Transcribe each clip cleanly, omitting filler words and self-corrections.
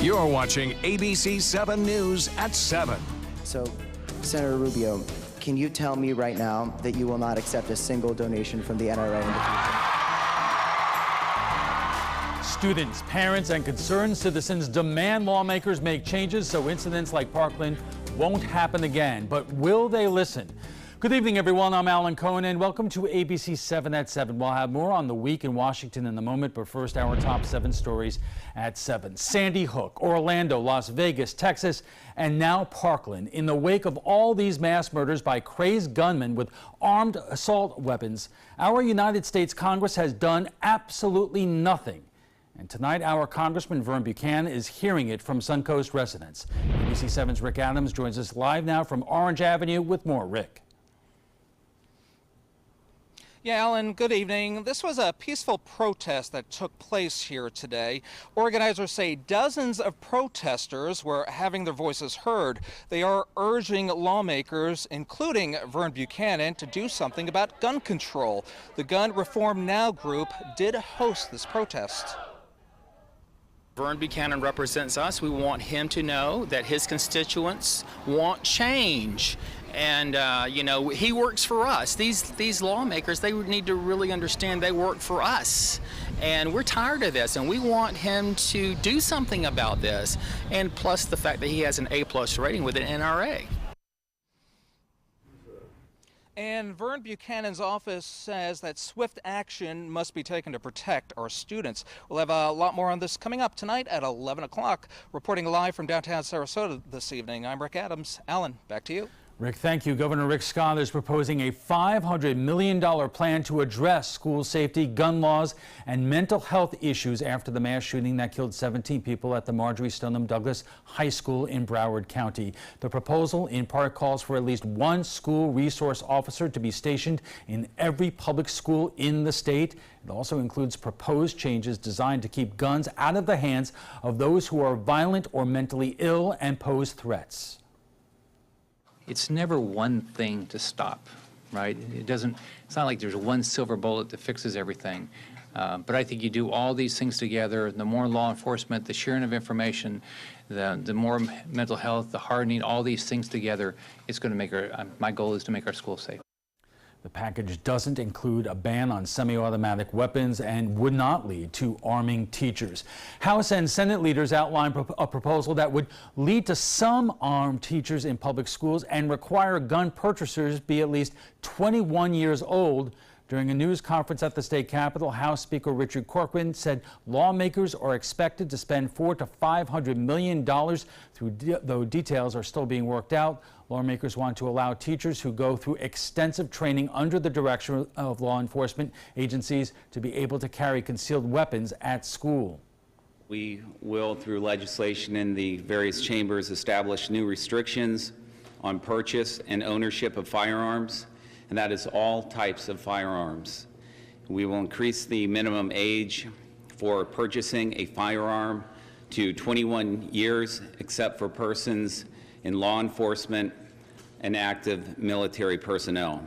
You're watching ABC7 News at 7. So, Senator Rubio, can you tell me right now that you will not accept a single donation from the NRA in the future? Students, parents, and concerned citizens demand lawmakers make changes so incidents like Parkland won't happen again. But will they listen? Good evening, everyone. I'm Alan Cohen, and welcome to ABC 7 at 7. We'll have more on the week in Washington in a moment, but first, our top 7 stories at 7. Sandy Hook, Orlando, Las Vegas, Texas, and now Parkland. In the wake of all these mass murders by crazed gunmen with armed assault weapons, our United States Congress has done absolutely nothing. And tonight, our Congressman Vern Buchanan is hearing it from Suncoast residents. ABC7's Rick Adams joins us live now from Orange Avenue with more. Rick. Yeah, Alan, good evening. This was a peaceful protest that took place here today. Organizers say dozens of protesters were having their voices heard. They are urging lawmakers, including Vern Buchanan, to do something about gun control. The Gun Reform Now group did host this protest. Vern Buchanan represents us. We want him to know that his constituents want change. And, you know, he works for us. These lawmakers, they need to really understand they work for us. And we're tired of this, and we want him to do something about this. And plus the fact that he has an A+ rating with an NRA. And Vern Buchanan's office says that swift action must be taken to protect our students. We'll have a lot more on this coming up tonight at 11 o'clock. Reporting live from downtown Sarasota this evening, I'm Rick Adams. Alan, back to you. Rick, thank you. Governor Rick Scott is proposing a $500 million plan to address school safety, gun laws, and mental health issues after the mass shooting that killed 17 people at the Marjorie Stoneman Douglas High School in Broward County. The proposal in part calls for at least one school resource officer to be stationed in every public school in the state. It also includes proposed changes designed to keep guns out of the hands of those who are violent or mentally ill and pose threats. It's never one thing to stop, right? It's not like there's one silver bullet that fixes everything. But I think you do all these things together, the more law enforcement, the sharing of information, the more mental health, the hardening, all these things together, it's going to make my goal is to make our schools safe. The package doesn't include a ban on semi-automatic weapons and would not lead to arming teachers. House and Senate leaders outlined a proposal that would lead to some armed teachers in public schools and require gun purchasers be at least 21 years old. During a news conference at the state capitol, House Speaker Richard Corcoran said lawmakers are expected to spend $400 to $500 million, though details are still being worked out. Lawmakers want to allow teachers who go through extensive training under the direction of law enforcement agencies to be able to carry concealed weapons at school. We will, through legislation in the various chambers, establish new restrictions on purchase and ownership of firearms, and that is all types of firearms. We will increase the minimum age for purchasing a firearm to 21 years, except for persons in law enforcement and active military personnel.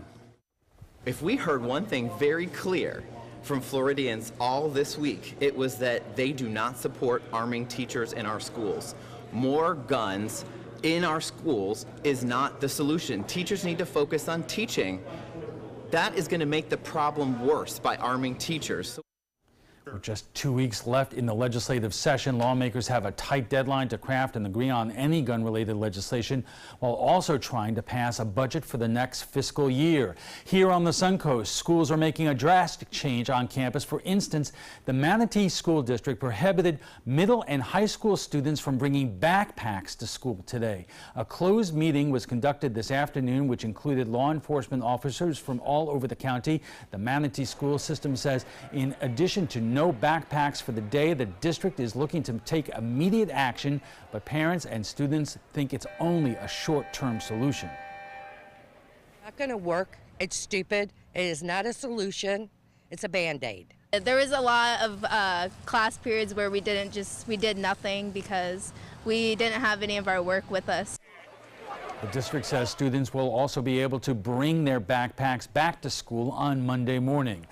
If we heard one thing very clear from Floridians all this week, it was that they do not support arming teachers in our schools. More guns in our schools is not the solution. Teachers need to focus on teaching. That is going to make the problem worse by arming teachers. With just 2 weeks left in the legislative session, lawmakers have a tight deadline to craft and agree on any gun-related legislation while also trying to pass a budget for the next fiscal year. Here on the Suncoast, schools are making a drastic change on campus. For instance, the Manatee School District prohibited middle and high school students from bringing backpacks to school today. A closed meeting was conducted this afternoon, which included law enforcement officers from all over the county. The Manatee school system says in addition to no backpacks for the day, the district is looking to take immediate action, but parents and students think it's only a short-term solution. Not going to work. It's stupid. It is not a solution. It's a Band-Aid. There was a lot of class periods where we did nothing because we didn't have any of our work with us. The district says students will also be able to bring their backpacks back to school on Monday morning.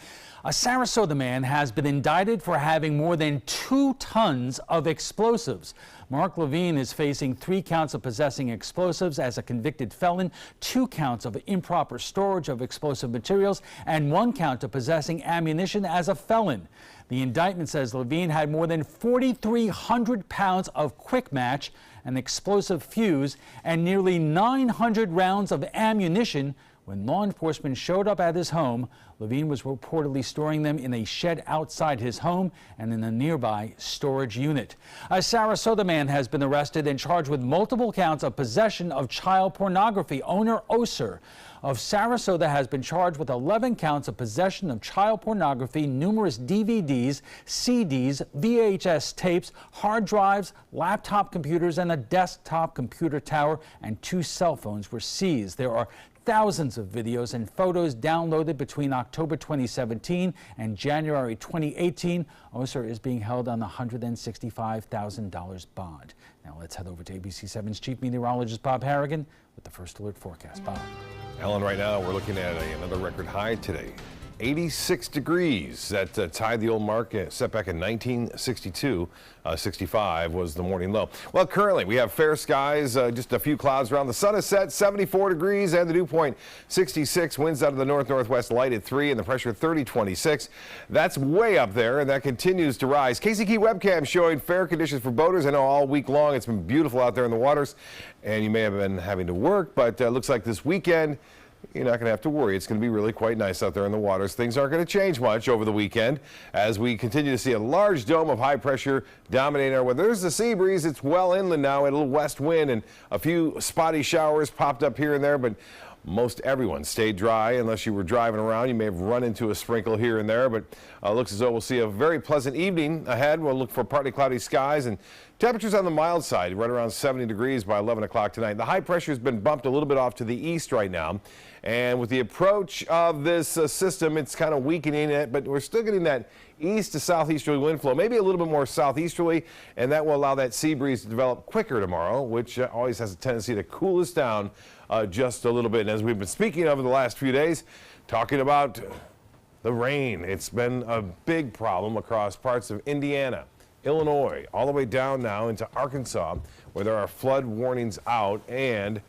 A Sarasota man has been indicted for having more than 2 tons of explosives. Mark Levine is facing 3 counts of possessing explosives as a convicted felon, 2 counts of improper storage of explosive materials, and 1 count of possessing ammunition as a felon. The indictment says Levine had more than 4,300 pounds of quick match, an explosive fuse, and nearly 900 rounds of ammunition. When law enforcement showed up at his home, Levine was reportedly storing them in a shed outside his home and in a nearby storage unit. A Sarasota man has been arrested and charged with multiple counts of possession of child pornography. Owner Oser of Sarasota has been charged with 11 counts of possession of child pornography, numerous DVDs, CDs, VHS tapes, hard drives, laptop computers, and a desktop computer tower, and 2 cell phones were seized. There are thousands of videos and photos downloaded between October 2017 and January 2018. Oser is being held on a $165,000 bond. Now let's head over to ABC7's Chief Meteorologist Bob Harrigan with the First Alert forecast. Bob. Ellen, right now we're looking at another record high today. 86 degrees. That tied the old mark set back in 1962. 65 was the morning low. Well, currently we have fair skies, just a few clouds around. The sun is set, 74 degrees, and the dew point 66. Winds out of the north-northwest light at 3, and the pressure 30-26. That's way up there, and that continues to rise. Casey Key webcam showing fair conditions for boaters. I know all week long it's been beautiful out there in the waters, and you may have been having to work, but looks like this weekend you're not going to have to worry. It's going to be really quite nice out there in the waters. Things aren't going to change much over the weekend as we continue to see a large dome of high pressure dominating our weather. There's the sea breeze. It's well inland now, a little west wind, and a few spotty showers popped up here and there, but most everyone stayed dry unless you were driving around. You may have run into a sprinkle here and there, but looks as though we'll see a very pleasant evening ahead. We'll look for partly cloudy skies and temperatures on the mild side, right around 70 degrees by 11 o'clock tonight. The high pressure has been bumped a little bit off to the east right now. And with the approach of this system, it's kind of weakening it, but we're still getting that east to southeasterly wind flow, maybe a little bit more southeasterly, and that will allow that sea breeze to develop quicker tomorrow, which always has a tendency to cool us down just a little bit. And as we've been speaking of the last few days, talking about the rain, it's been a big problem across parts of Indiana, Illinois, all the way down now into Arkansas, where there are flood warnings out, and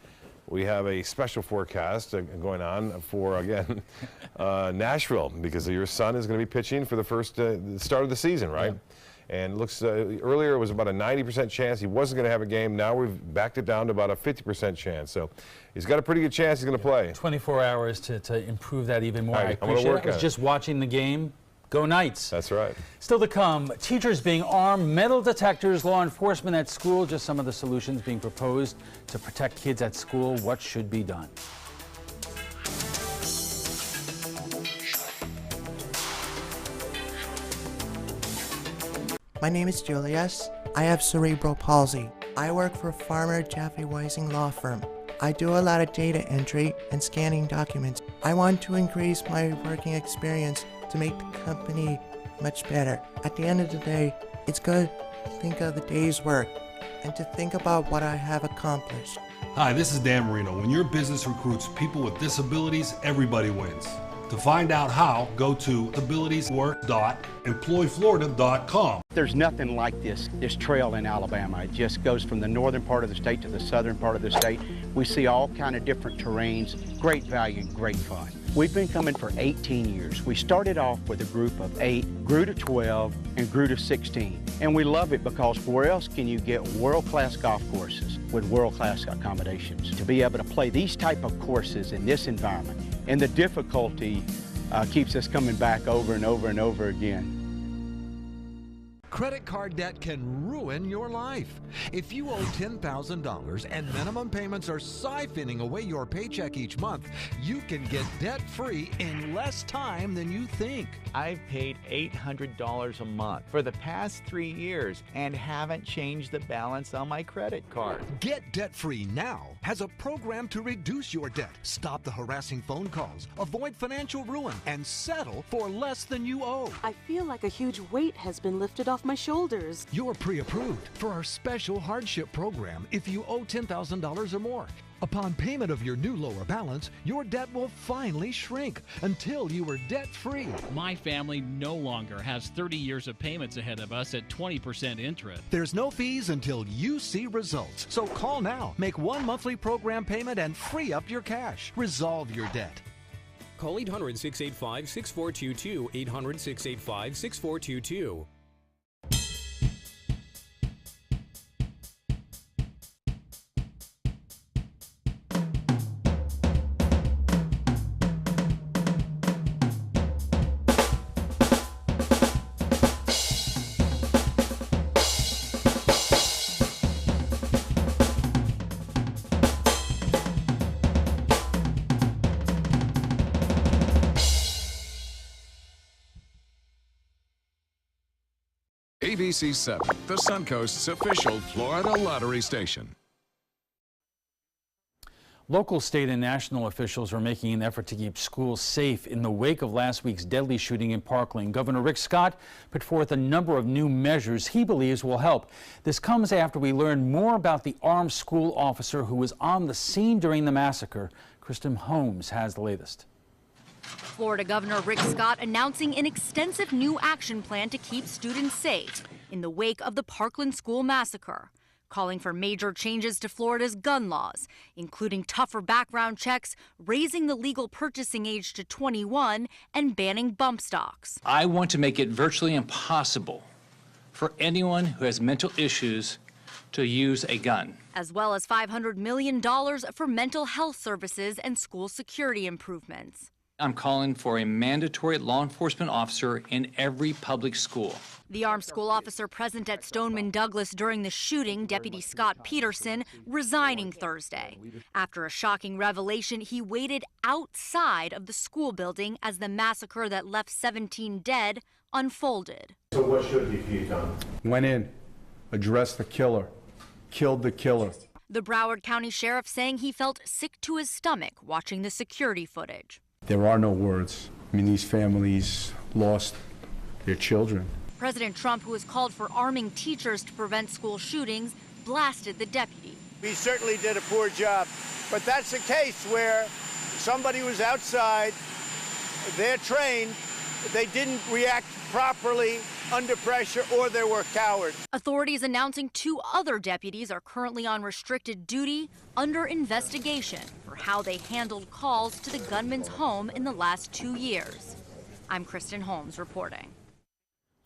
we have a special forecast going on for, again, Nashville, because your son is going to be pitching for the first start of the season, right? Yeah. And it looks, earlier it was about a 90% chance he wasn't going to have a game. Now we've backed it down to about a 50% chance. So he's got a pretty good chance he's going to play. 24 hours to improve that even more. Right, I appreciate it. I was just watching the game. Go Knights. That's right. Still to come, teachers being armed, metal detectors, law enforcement at school, just some of the solutions being proposed to protect kids at school. What should be done? My name is Julius. I have cerebral palsy. I work for Farmer Jeffrey Weising Law Firm. I do a lot of data entry and scanning documents. I want to increase my working experience to make the company much better. At the end of the day, it's good to think of the day's work and to think about what I have accomplished. Hi, this is Dan Marino. When your business recruits people with disabilities, everybody wins. To find out how, go to abilitieswork.employflorida.com. There's nothing like this trail in Alabama. It just goes from the northern part of the state to the southern part of the state. We see all kind of different terrains, great value, great fun. We've been coming for 18 years. We started off with a group of 8, grew to 12, and grew to 16. And we love it because where else can you get world-class golf courses with world-class accommodations? To be able to play these type of courses in this environment, and the difficulty keeps us coming back over and over and over again. Credit card debt can ruin your life. If you owe $10,000 and minimum payments are siphoning away your paycheck each month, you can get debt-free in less time than you think. I've paid $800 a month for the past 3 years and haven't changed the balance on my credit card. Get Debt-Free Now has a program to reduce your debt, stop the harassing phone calls, avoid financial ruin, and settle for less than you owe. I feel like a huge weight has been lifted off my shoulders. You're pre-approved for our special hardship program if you owe $10,000 or more. Upon payment of your new lower balance, your debt will finally shrink until you are debt-free. My family no longer has 30 years of payments ahead of us at 20% interest. There's no fees until you see results. So call now, make one monthly program payment, and free up your cash. Resolve your debt. Call 800-685-6422, 800-685-6422. ABC7, the Suncoast's official Florida lottery station. Local, state, and national officials are making an effort to keep schools safe in the wake of last week's deadly shooting in Parkland. Governor Rick Scott put forth a number of new measures he believes will help. This comes after we learned more about the armed school officer who was on the scene during the massacre. Kristen Holmes has the latest. Florida Governor Rick Scott announcing an extensive new action plan to keep students safe in the wake of the Parkland school massacre, calling for major changes to Florida's gun laws, including tougher background checks, raising the legal purchasing age to 21, and banning bump stocks. I want to make it virtually impossible for anyone who has mental issues to use a gun. As well as $500 million for mental health services and school security improvements. I'm calling for a mandatory law enforcement officer in every public school. The armed school officer present at Stoneman Douglas during the shooting, Deputy Scott Peterson, resigning Thursday. After a shocking revelation, he waited outside of the school building as the massacre that left 17 dead unfolded. So what should he have done? Went in, addressed the killer, killed the killer. The Broward County Sheriff saying he felt sick to his stomach watching the security footage. There are no words. I mean, these families lost their children. President Trump, who has called for arming teachers to prevent school shootings, blasted the deputy. He certainly did a poor job, but that's a case where somebody was outside, they're trained, they didn't react properly under pressure, or they were cowards. Authorities announcing 2 other deputies are currently on restricted duty under investigation for how they handled calls to the gunman's home in the last 2 years. I'm Kristen Holmes reporting.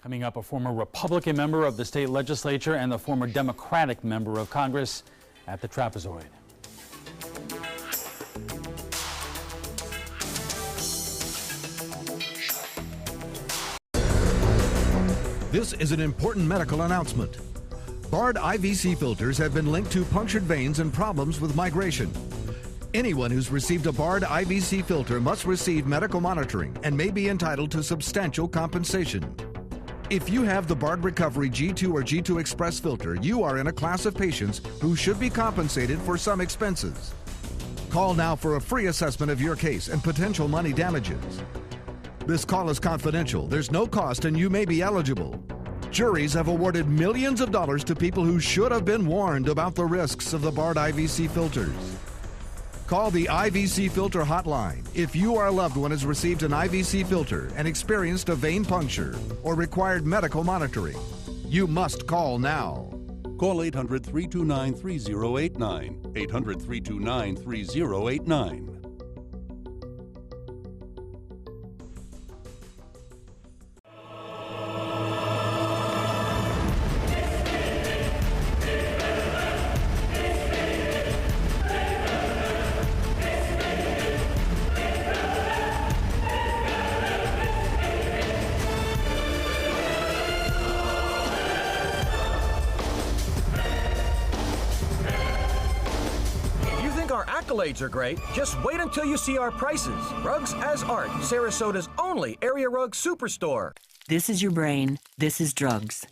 Coming up, a former Republican member of the state legislature and the former Democratic member of Congress at the trapezoid. This is an important medical announcement. Bard IVC filters have been linked to punctured veins and problems with migration. Anyone who's received a Bard IVC filter must receive medical monitoring and may be entitled to substantial compensation. If you have the Bard Recovery G2 or G2 Express filter, you are in a class of patients who should be compensated for some expenses. Call now for a free assessment of your case and potential money damages. This call is confidential. There's no cost and you may be eligible. Juries have awarded millions of dollars to people who should have been warned about the risks of the Bard IVC filters. Call the IVC Filter Hotline if you or a loved one has received an IVC filter and experienced a vein puncture or required medical monitoring. You must call now. Call 800-329-3089, 800-329-3089. Accolades are great. Just wait until you see our prices. Rugs as Art, Sarasota's only area rug superstore. This is your brain. This is drugs.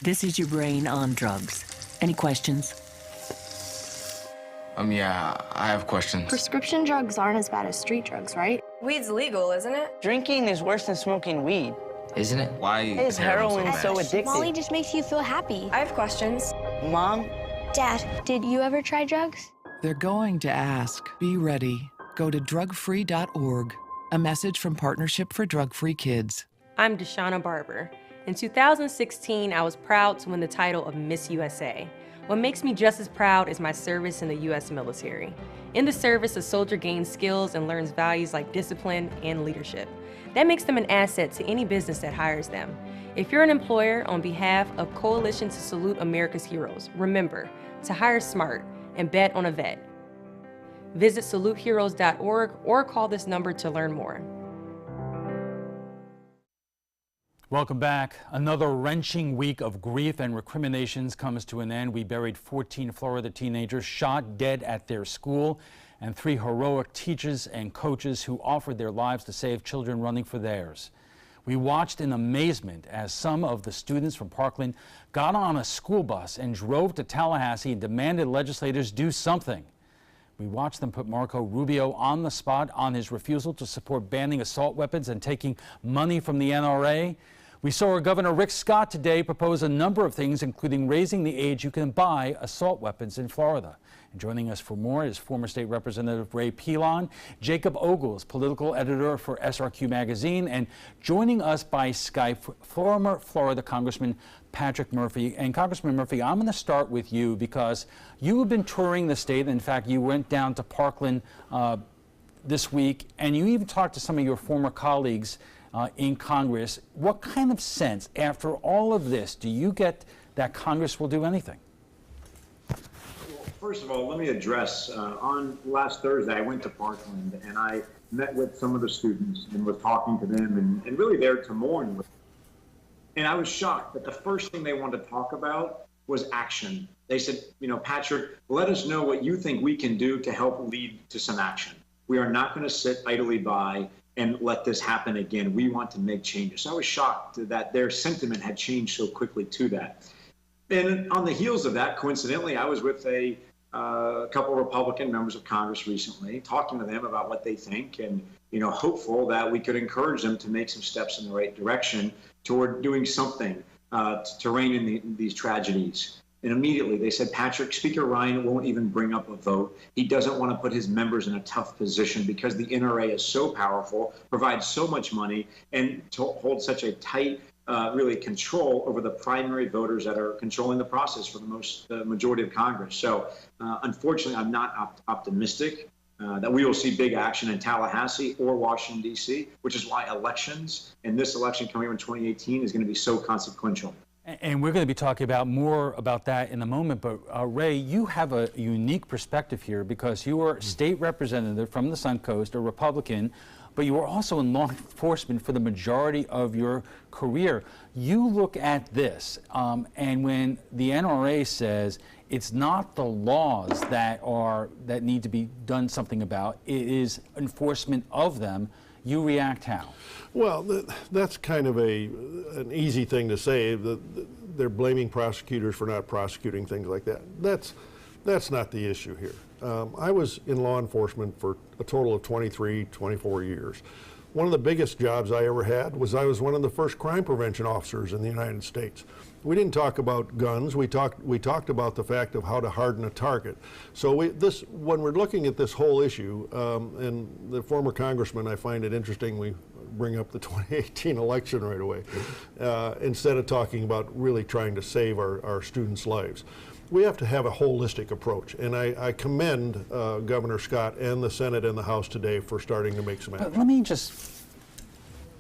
This is your brain on drugs. Any questions? Yeah, I have questions. Prescription drugs aren't as bad as street drugs, right? Weed's legal, isn't it? Drinking is worse than smoking weed. Isn't it? Why is heroin so addictive? Molly just makes you feel happy. I have questions. Mom? Dad, did you ever try drugs? They're going to ask. Be ready. Go to drugfree.org. A message from Partnership for Drug-Free Kids. I'm Deshauna Barber. In 2016, I was proud to win the title of Miss USA. What makes me just as proud is my service in the U.S. military. In the service, a soldier gains skills and learns values like discipline and leadership. That makes them an asset to any business that hires them. If you're an employer, on behalf of Coalition to Salute America's Heroes, remember to hire smart and bet on a vet. Visit saluteheroes.org or call this number to learn more. Welcome back. Another wrenching week of grief and recriminations comes to an end. We buried 14 Florida teenagers shot dead at their school and 3 heroic teachers and coaches who offered their lives to save children running for theirs. We watched in amazement as some of the students from Parkland got on a school bus and drove to Tallahassee and demanded legislators do something. We watched them put Marco Rubio on the spot on his refusal to support banning assault weapons and taking money from the NRA. We saw our Governor Rick Scott today propose a number of things, including raising the age you can buy assault weapons in Florida. And joining us for more is former State Representative Ray Pilon, Jacob Ogles, political editor for SRQ Magazine, and joining us by Skype, former Florida Congressman Patrick Murphy. And Congressman Murphy, I'm going to start with you because you have been touring the state. In fact, you went down to Parkland this week, and you even talked to some of your former colleagues in Congress. What kind of sense, after all of this, do you get that Congress will do anything? Well, first of all, let me address, on last Thursday, I went to Parkland and I met with some of the students and was talking to them and really there to mourn with them. And I was shocked that the first thing they wanted to talk about was action. They said, you know, Patrick, let us know what you think we can do to help lead to some action. We are not going to sit idly by and let this happen again. We want to make changes. So I was shocked that their sentiment had changed so quickly to that. And on the heels of that, coincidentally, I was with a couple of Republican members of Congress recently, talking to them about what they think and, you know, hopeful that we could encourage them to make some steps in the right direction toward doing something to rein in these tragedies. And immediately they said, Patrick, Speaker Ryan won't even bring up a vote. He doesn't want to put his members in a tough position because the NRA is so powerful, provides so much money, and holds such a tight, really control over the primary voters that are controlling the process for the majority of Congress. So unfortunately, I'm not optimistic that we will see big action in Tallahassee or Washington, D.C., which is why elections, and this election coming in 2018, is going to be so consequential. And we're going to be talking about more about that in a moment. But Ray, you have a unique perspective here because you are state representative from the Suncoast, a Republican, but you were also in law enforcement for the majority of your career. You look at this, and when the NRA says it's not the laws that need to be done something about, it is enforcement of them, you react how? Well, that's kind of an easy thing to say. They're blaming prosecutors for not prosecuting things like that. That's not the issue here. I was in law enforcement for a total of 23, 24 years. One of the biggest jobs I ever had was I was one of the first crime prevention officers in the United States. We didn't talk about guns. We talked about the fact of how to harden a target. So when we're looking at this whole issue, and the former congressman, I find it interesting we bring up the 2018 election right away, instead of talking about really trying to save our students' lives. We have to have a holistic approach, and I commend Governor Scott and the Senate and the House today for starting to make some action. But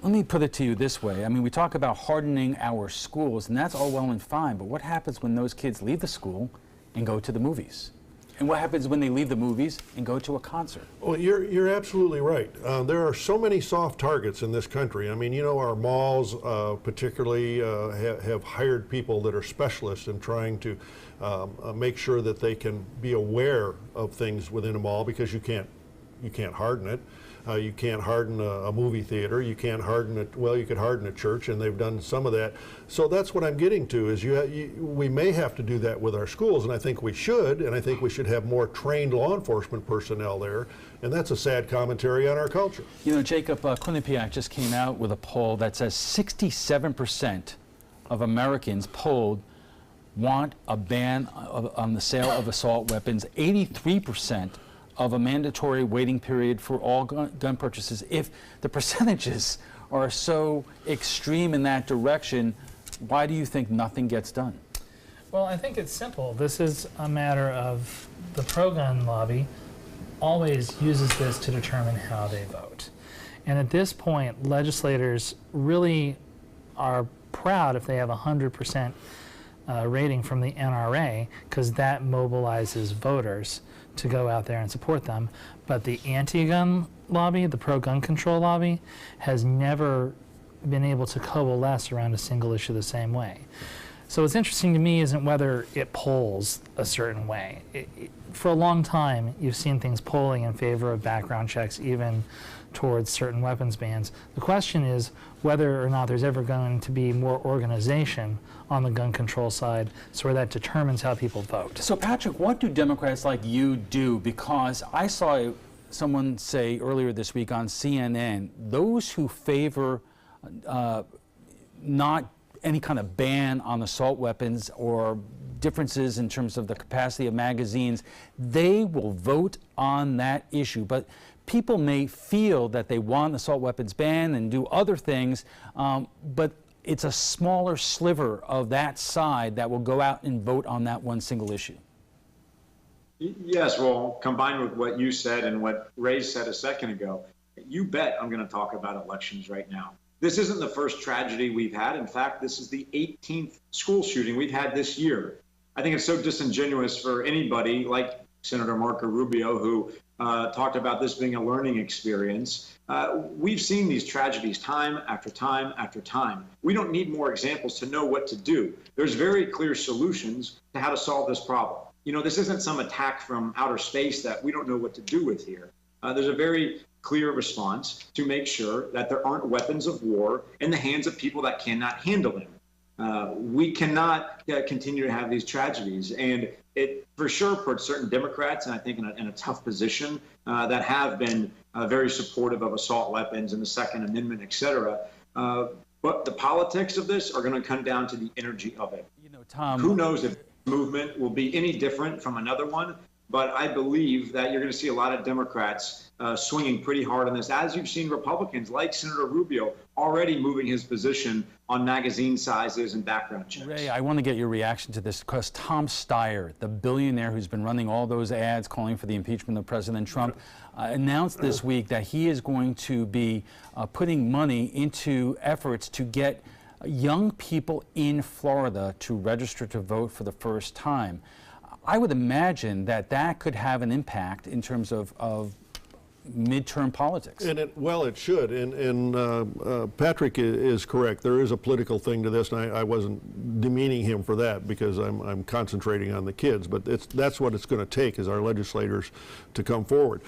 let me put it to you this way. I mean, we talk about hardening our schools, and that's all well and fine, but what happens when those kids leave the school and go to the movies? And what happens when they leave the movies and go to a concert? Well, you're absolutely right. There are so many soft targets in this country. I mean, you know, our malls particularly have hired people that are specialists in trying to make sure that they can be aware of things within a mall, because you can't harden it. You can't harden a movie theater. You can't harden it. Well, you could harden a church, and they've done some of that. So that's what I'm getting to, is we may have to do that with our schools, and I think we should, and I think we should have more trained law enforcement personnel there, and that's a sad commentary on our culture. You know, Jacob, Quinnipiac just came out with a poll that says 67% of Americans polled want a ban on the sale of assault weapons, 83% of a mandatory waiting period for all gun purchases. If the percentages are so extreme in that direction, why do you think nothing gets done? Well, I think it's simple. This is a matter of the pro-gun lobby always uses this to determine how they vote. And at this point, legislators really are proud if they have 100% rating from the NRA, because that mobilizes voters to go out there and support them. But the anti-gun lobby, the pro-gun control lobby, has never been able to coalesce around a single issue the same way. So what's interesting to me isn't whether it polls a certain way. For a long time, you've seen things polling in favor of background checks, even towards certain weapons bans. The question is whether or not there's ever going to be more organization on the gun control side, so where that determines how people vote. So Patrick, what do Democrats like you do? Because I saw someone say earlier this week on CNN, those who favor not any kind of ban on assault weapons or differences in terms of the capacity of magazines, they will vote on that issue. But people may feel that they want assault weapons banned and do other things, but it's a smaller sliver of that side that will go out and vote on that one single issue. Yes, well, combined with what you said and what Ray said a second ago, you bet I'm going to talk about elections right now. This isn't the first tragedy we've had. In fact, this is the 18th school shooting we've had this year. I think it's so disingenuous for anybody like Senator Marco Rubio, who talked about this being a learning experience. We've seen these tragedies time after time after time. We don't need more examples to know what to do. There's very clear solutions to how to solve this problem. You know, this isn't some attack from outer space that we don't know what to do with here. There's a very clear response to make sure that there aren't weapons of war in the hands of people that cannot handle them. We cannot continue to have these tragedies, and it for sure puts certain Democrats, and I think in a tough position, that have been very supportive of assault weapons and the Second Amendment, et cetera. But the politics of this are going to come down to the energy of it. You know, Tom, who knows if the movement will be any different from another one? But I believe that you're going to see a lot of Democrats swinging pretty hard on this, as you've seen Republicans like Senator Rubio already moving his position on magazine sizes and background checks. Ray, I want to get your reaction to this, because Tom Steyer, the billionaire who's been running all those ads calling for the impeachment of President Trump, announced this week that he is going to be putting money into efforts to get young people in Florida to register to vote for the first time. I would imagine that that could have an impact in terms of midterm politics. And it should. And Patrick is correct. There is a political thing to this, and I wasn't demeaning him for that, because I'm concentrating on the kids. But that's what it's going to take, is our legislators to come forward.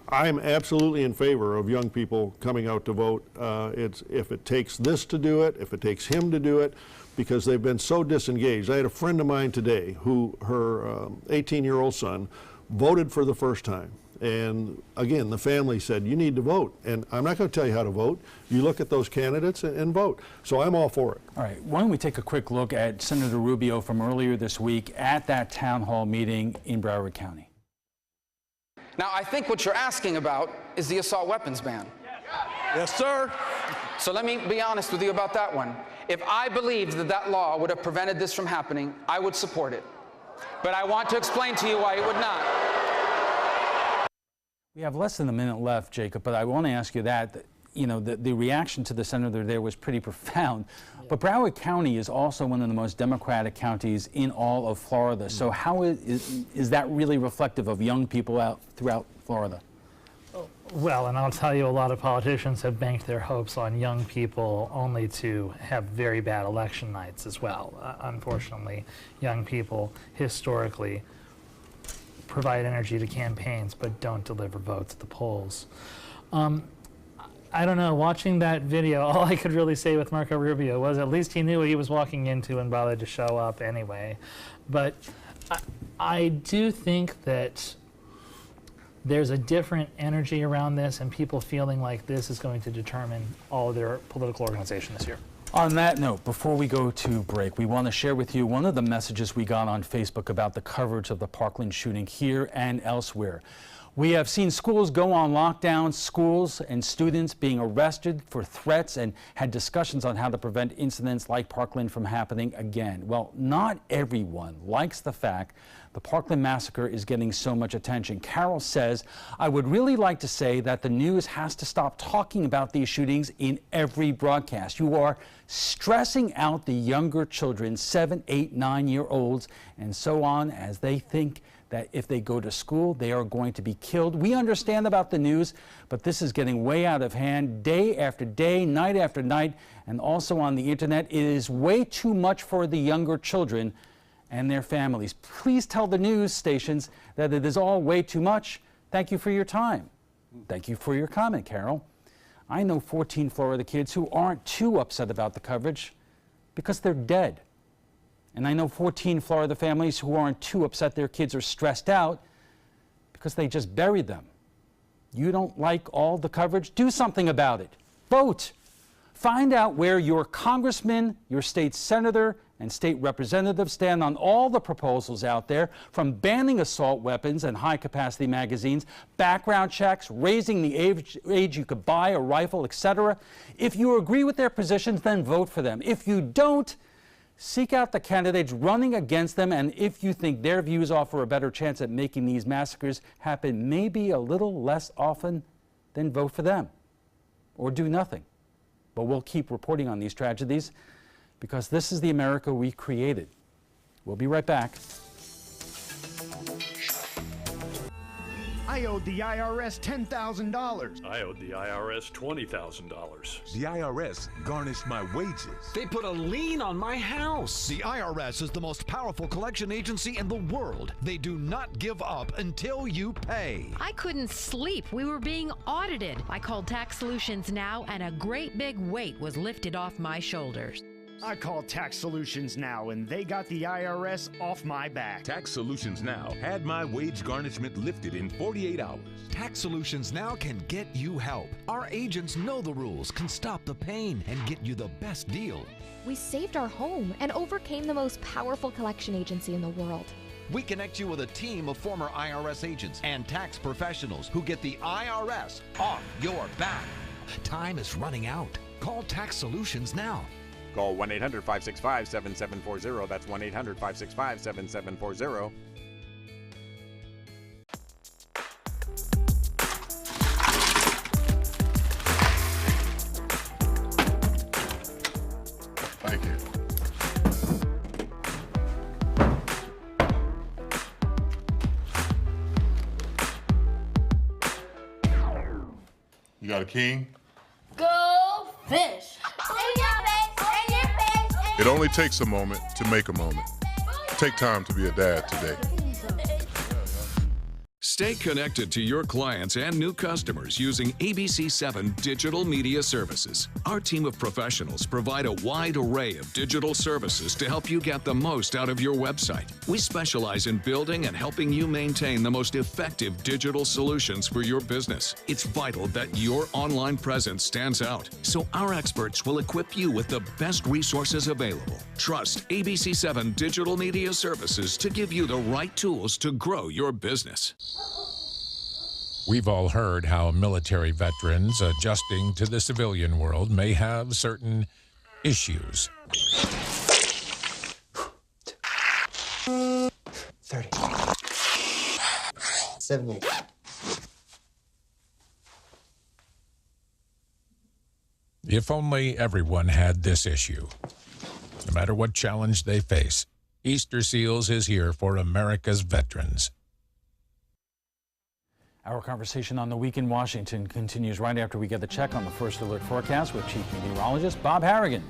I'm absolutely in favor of young people coming out to vote. If it takes this to do it, if it takes him to do it, because they've been so disengaged. I had a friend of mine today who her 18-year-old son voted for the first time. And again, the family said, you need to vote. And I'm not going to tell you how to vote. You look at those candidates and vote. So I'm all for it. All right, why don't we take a quick look at Senator Rubio from earlier this week at that town hall meeting in Broward County. Now, I think what you're asking about is the assault weapons ban. Yes, sir. So let me be honest with you about that one. If I believed that that law would have prevented this from happening, I would support it. But I want to explain to you why it would not. We have less than a minute left, Jacob, but I want to ask you that, you know, the reaction to the senator there was pretty profound. Yeah. But Broward County is also one of the most Democratic counties in all of Florida. So how is that really reflective of young people out throughout Florida? Well, and I'll tell you, a lot of politicians have banked their hopes on young people only to have very bad election nights as well. Unfortunately, young people historically provide energy to campaigns but don't deliver votes at the polls. I don't know, watching that video, all I could really say with Marco Rubio was at least he knew what he was walking into and bothered to show up anyway. But I do think that there's a different energy around this, and people feeling like this is going to determine all of their political organization this year. On that note, before we go to break, we want to share with you one of the messages we got on Facebook about the coverage of the Parkland shooting here and elsewhere. We have seen schools go on lockdown, schools and students being arrested for threats, and had discussions on how to prevent incidents like Parkland from happening again. Well, not everyone likes the fact the Parkland massacre is getting so much attention. Carol says, "I would really like to say that the news has to stop talking about these shootings in every broadcast. You are stressing out the younger children, 7, 8, 9-year-olds, and so on, as they think that if they go to school, they are going to be killed. We understand about the news, but this is getting way out of hand day after day, night after night, and also on the internet. It is way too much for the younger children and their families. Please tell the news stations that it is all way too much. Thank you for your time." Thank you for your comment, Carol. I know 14 Florida kids who aren't too upset about the coverage because they're dead. And I know 14 Florida families who aren't too upset their kids are stressed out because they just buried them. You don't like all the coverage? Do something about it. Vote. Find out where your congressman, your state senator, and state representatives stand on all the proposals out there, from banning assault weapons and high-capacity magazines, background checks, raising the age you could buy a rifle, etc. If you agree with their positions, then vote for them. If you don't, seek out the candidates running against them, and if you think their views offer a better chance at making these massacres happen maybe a little less often, then vote for them or do nothing. But we'll keep reporting on these tragedies because this is the America we created. We'll be right back. I owed the IRS $10,000. I owed the IRS $20,000. The IRS garnished my wages. They put a lien on my house. The IRS is the most powerful collection agency in the world. They do not give up until you pay. I couldn't sleep. We were being audited. I called Tax Solutions Now, and a great big weight was lifted off my shoulders. I called Tax Solutions Now, and they got the IRS off my back. Tax Solutions Now had my wage garnishment lifted in 48 hours. Tax Solutions Now can get you help. Our agents know the rules, can stop the pain, and get you the best deal. We saved our home and overcame the most powerful collection agency in the world. We connect you with a team of former IRS agents and tax professionals who get the IRS off your back. Time is running out. Call Tax Solutions now. Call 1-800-565-7740. That's 1-800-565-7740. Thank you. You got a king? Go fish! It only takes a moment to make a moment. Take time to be a dad today. Stay connected to your clients and new customers using ABC7 digital media services. Our team of professionals provide a wide array of digital services to help you get the most out of your website. We specialize in building and helping you maintain the most effective digital solutions for your business. It's vital that your online presence stands out, so our experts will equip you with the best resources available. Trust ABC7 digital media services to give you the right tools to grow your business. We've all heard how military veterans adjusting to the civilian world may have certain issues. 30. 78. If only everyone had this issue. No matter what challenge they face, Easter Seals is here for America's veterans. Our conversation on the week in Washington continues right after we get the check on the First Alert forecast with Chief Meteorologist Bob Harrigan.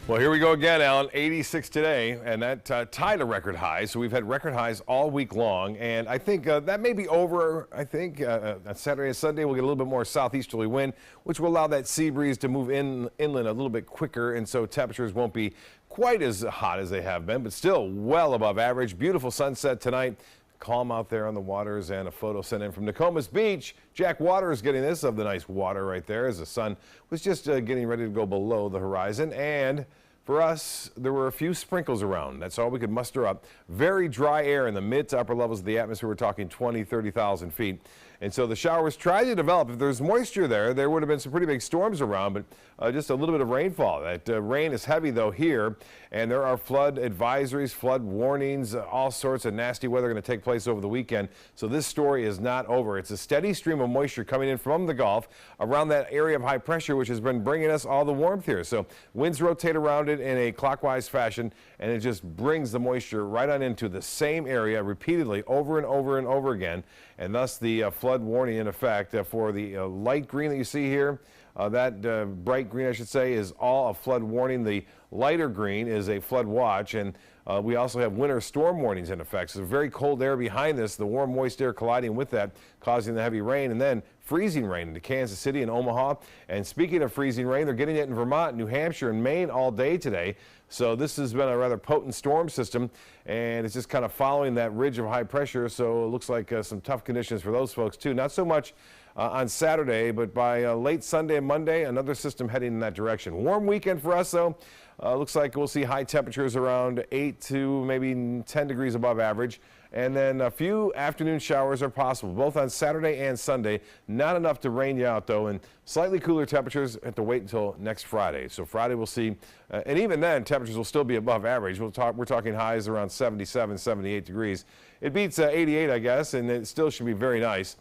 Well, here we go again, Alan. 86 today, and that tied a record high. So we've had record highs all week long, and I think that may be over. I think on Saturday and Sunday we'll get a little bit more southeasterly wind, which will allow that sea breeze to move inland a little bit quicker, and so temperatures won't be quite as hot as they have been, but still well above average. Beautiful sunset tonight. calm out there on the waters, and a photo sent in from Nokomis Beach. Jack Waters getting this of the nice water right there as the sun was just getting ready to go below the horizon. And for us, there were a few sprinkles around. That's all we could muster up. Very dry air in the mid to upper levels of the atmosphere. We're talking 20, 30,000 feet. And so the showers tried to develop. If there's moisture there would have been some pretty big storms around, but just a little bit of rainfall. That rain is heavy, though, here, and there are flood advisories, flood warnings, all sorts of nasty weather going to take place over the weekend. So this story is not over. It's a steady stream of moisture coming in from the Gulf around that area of high pressure, which has been bringing us all the warmth here. So winds rotate around it in a clockwise fashion, and it just brings the moisture right on into the same area repeatedly over and over and over again, and thus the flood warning in effect for the light green that you see here. That bright green, I should say, is all a flood warning. The lighter green is a flood watch, and we also have winter storm warnings in effect. So very cold air behind this, the warm, moist air colliding with that, causing the heavy rain, and then freezing rain into Kansas City and Omaha. And speaking of freezing rain, they're getting it in Vermont, New Hampshire, and Maine all day today. So this has been a rather potent storm system, and it's just kind of following that ridge of high pressure. So it looks like some tough conditions for those folks, too. Not so much on Saturday, but by late Sunday and Monday, another system heading in that direction. Warm weekend for us, though. Looks like we'll see high temperatures around 8 to maybe 10 degrees above average. And then a few afternoon showers are possible, both on Saturday and Sunday. Not enough to rain you out, though, and slightly cooler temperatures. Have to wait until next Friday. So Friday we'll see, and even then, temperatures will still be above average. We're talking highs around 77, 78 degrees. It beats 88, I guess, and it still should be very nice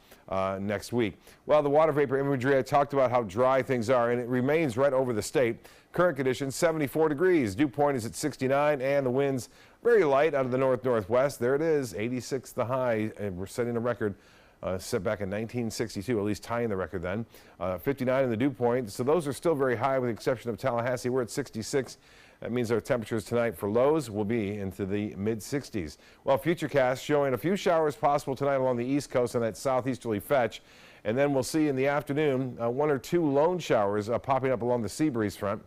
next week. Well, the water vapor imagery, I talked about how dry things are, and it remains right over the state. Current conditions, 74 degrees. Dew point is at 69, and the winds very light out of the north-northwest. There it is, 86 the high, and we're setting a record set back in 1962, at least tying the record then. 59 in the dew point, so those are still very high with the exception of Tallahassee. We're at 66. That means our temperatures tonight for lows will be into the mid-60s. Well, Futurecast showing a few showers possible tonight along the east coast on that southeasterly fetch. And then we'll see in the afternoon 1 or 2 lone showers popping up along the sea breeze front.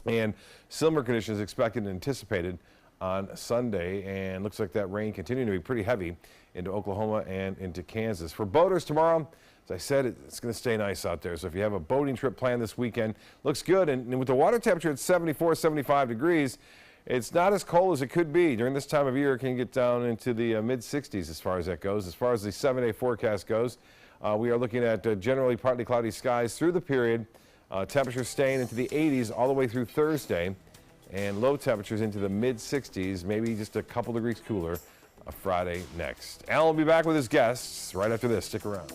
And similar conditions expected and anticipated on Sunday, and looks like that rain continuing to be pretty heavy into Oklahoma and into Kansas. For boaters tomorrow, as I said, it's going to stay nice out there. So if you have a boating trip planned this weekend, looks good. And with the water temperature at 74, 75 degrees, it's not as cold as it could be. During this time of year, it can get down into the mid-60s as far as that goes. As far as the 7-day forecast goes, we are looking at generally partly cloudy skies through the period. Temperatures staying into the 80s all the way through Thursday, and low temperatures into the mid-60s, maybe just a couple degrees cooler Friday next. Alan will be back with his guests right after this. Stick around.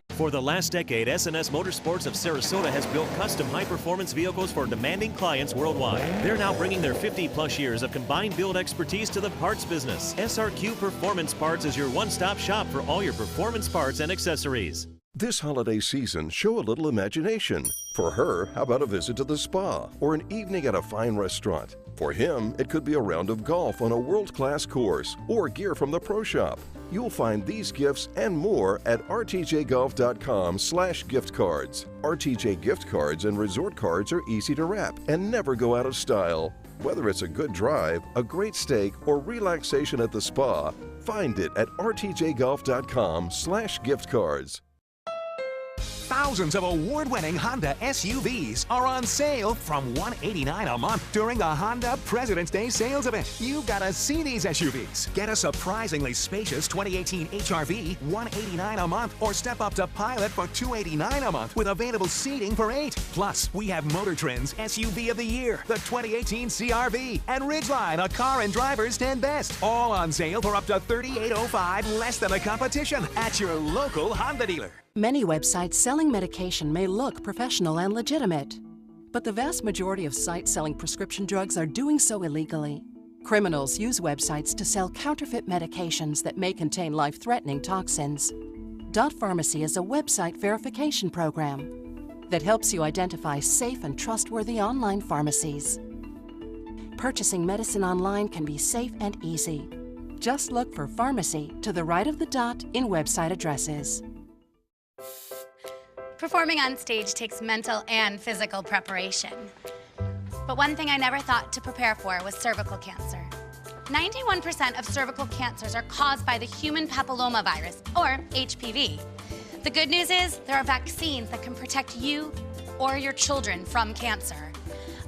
For the last decade, S&S Motorsports of Sarasota has built custom high-performance vehicles for demanding clients worldwide. They're now bringing their 50-plus years of combined build expertise to the parts business. SRQ Performance Parts is your one-stop shop for all your performance parts and accessories. This holiday season, show a little imagination. For her, how about a visit to the spa or an evening at a fine restaurant? For him, it could be a round of golf on a world-class course or gear from the pro shop. You'll find these gifts and more at rtjgolf.com/gift cards. RTJ gift cards and resort cards are easy to wrap and never go out of style. Whether it's a good drive, a great steak, or relaxation at the spa, find it at rtjgolf.com/gift cards. Thousands of award-winning Honda SUVs are on sale from $189 a month during the Honda President's Day sales event. You've got to see these SUVs. Get a surprisingly spacious 2018 HR-V, $189 a month, or step up to Pilot for $289 a month with available seating for 8. Plus, we have Motor Trend's SUV of the Year, the 2018 CR-V, and Ridgeline, a Car and Driver's 10 Best. All on sale for up to $3,805, less than the competition, at your local Honda dealer. Many websites selling medication may look professional and legitimate, but the vast majority of sites selling prescription drugs are doing so illegally. Criminals use websites to sell counterfeit medications that may contain life-threatening toxins. Dot Pharmacy is a website verification program that helps you identify safe and trustworthy online pharmacies. Purchasing medicine online can be safe and easy. Just look for pharmacy to the right of the dot in website addresses. Performing on stage takes mental and physical preparation. But one thing I never thought to prepare for was cervical cancer. 91% of cervical cancers are caused by the human papillomavirus, or HPV. The good news is there are vaccines that can protect you or your children from cancer.